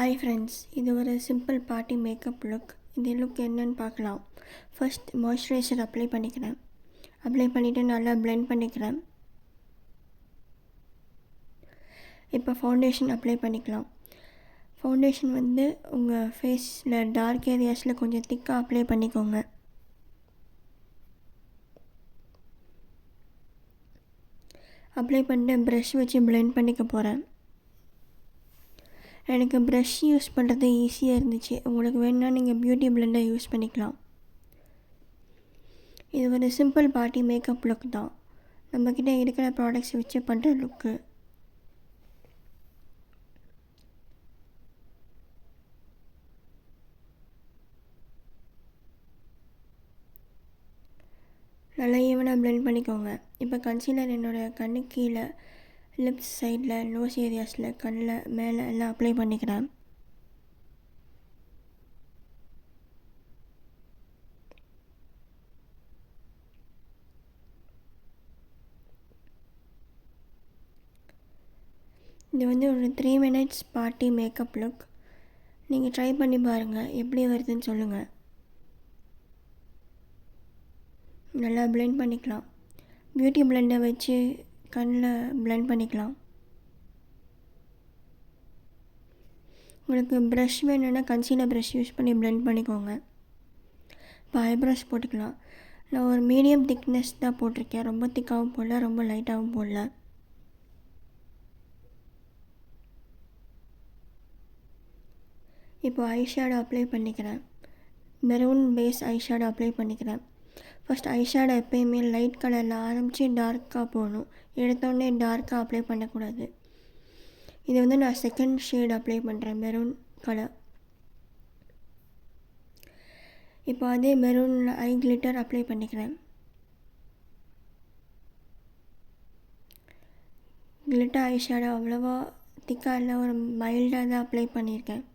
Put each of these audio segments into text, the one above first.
Hi friends, இது ஒரு simple party makeup look. இந்த லுக் என்னன்னு பார்க்கலாம். ஃபர்ஸ்ட் மாய்ஸ்சரைசர் அப்ளை பண்ணிக்கிறேன். அப்ளை பண்ணிவிட்டு நல்லா பிளெண்ட் பண்ணிக்கிறேன். இப்போ ஃபவுண்டேஷன் அப்ளை பண்ணிக்கலாம். ஃபவுண்டேஷன் உங்கள் ஃபேஸில் டார்க் ஏரியாஸில் கொஞ்சம் திக்காக அப்ளை பண்ணிக்கோங்க. அப்ளை பண்ணிட்டு ப்ரஷ் வச்சு பிளெண்ட் பண்ணிக்க போகிறேன். எனக்கு ப்ரஷ் யூஸ் பண்ணுறது ஈஸியாக இருந்துச்சு. உங்களுக்கு வேணும்னா நீங்கள் பியூட்டி பிளெண்டர் யூஸ் பண்ணிக்கலாம். இது ஒரு சிம்பிள் பார்ட்டி மேக்கப் லுக் தான். நம்மக்கிட்ட இருக்கிற ப்ராடக்ட்ஸ் வச்சு பண்ணுற லுக்கு. நல்லா ஈவனாக பிளெண்ட் பண்ணிக்கோங்க. இப்போ கன்சீலர் என்னோடய கண்ணு கீழே, லிப்ஸ் சைடில், நோஸ் ஏரியாஸில், கண்ணில் மேலே எல்லாம் அப்ளை பண்ணிக்கிறேன். இது ஒரு 3 minutes பார்ட்டி மேக்கப் லுக். நீங்கள் ட்ரை பண்ணி பாருங்கள், எப்படி வருதுன்னு சொல்லுங்கள். நல்லா பிளெண்ட் பண்ணிக்கலாம். பியூட்டி பிளெண்டை வச்சு கண்ணில் பிளெண்ட் பண்ணிக்கலாம். உங்களுக்கு ப்ரஷ் வேணும்னா கன்சீலர் ப்ரஷ் யூஸ் பண்ணி பிளெண்ட் பண்ணிக்கோங்க. இப்போ ஐப்ரோஸ் போட்டுக்கலாம். நான் ஒரு மீடியம் திக்னஸ் தான் போட்டிருக்கேன். ரொம்ப திக்காகவும் போடல, ரொம்ப லைட்டாகவும் போடல. இப்போ ஐஷேடோ அப்ளை பண்ணிக்கிறேன். மெரூன் பேஸ் ஐஷேடோ அப்ளை பண்ணிக்கிறேன். ஃபஸ்ட் ஐஷேடோ எப்போயுமே லைட் கலரில் ஆரம்பித்து டார்க்காக போகணும். எடுத்தோடனே டார்க்காக அப்ளை பண்ணக்கூடாது. இது நான் செகண்ட் ஷேட் அப்ளை பண்ணுறேன், மெரூன் கலர். இப்போ அதே மெரூனில் ஐ கிளிட்டர் அப்ளை பண்ணிக்கிறேன். கிளிட்டர் ஐஷேடோ அவ்வளோவா திக்காக இல்லை, ஒரு மைல்டாக தான் அப்ளை பண்ணியிருக்கேன்.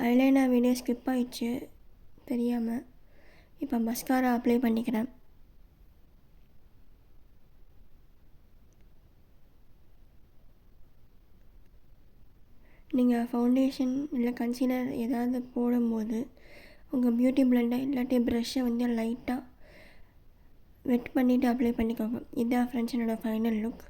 ஐலைனர் வீடியோ ஸ்கிப் ஆகிடுச்சு தெரியாமல். இப்போ மஸ்காரா அப்ளை பண்ணிக்கிறேன். நீங்கள் ஃபவுண்டேஷன் இல்லை கன்சீலர் ஏதாவது போடும்போது உங்கள் பியூட்டி பிளெண்டர் இல்லாட்டி ப்ரஷ்ஷை லைட்டாக வெட் பண்ணிவிட்டு அப்ளை பண்ணிக்கோங்க. இதுதான் ஃப்ரெண்ட்ஸ் என்னோடய ஃபைனல் லுக்.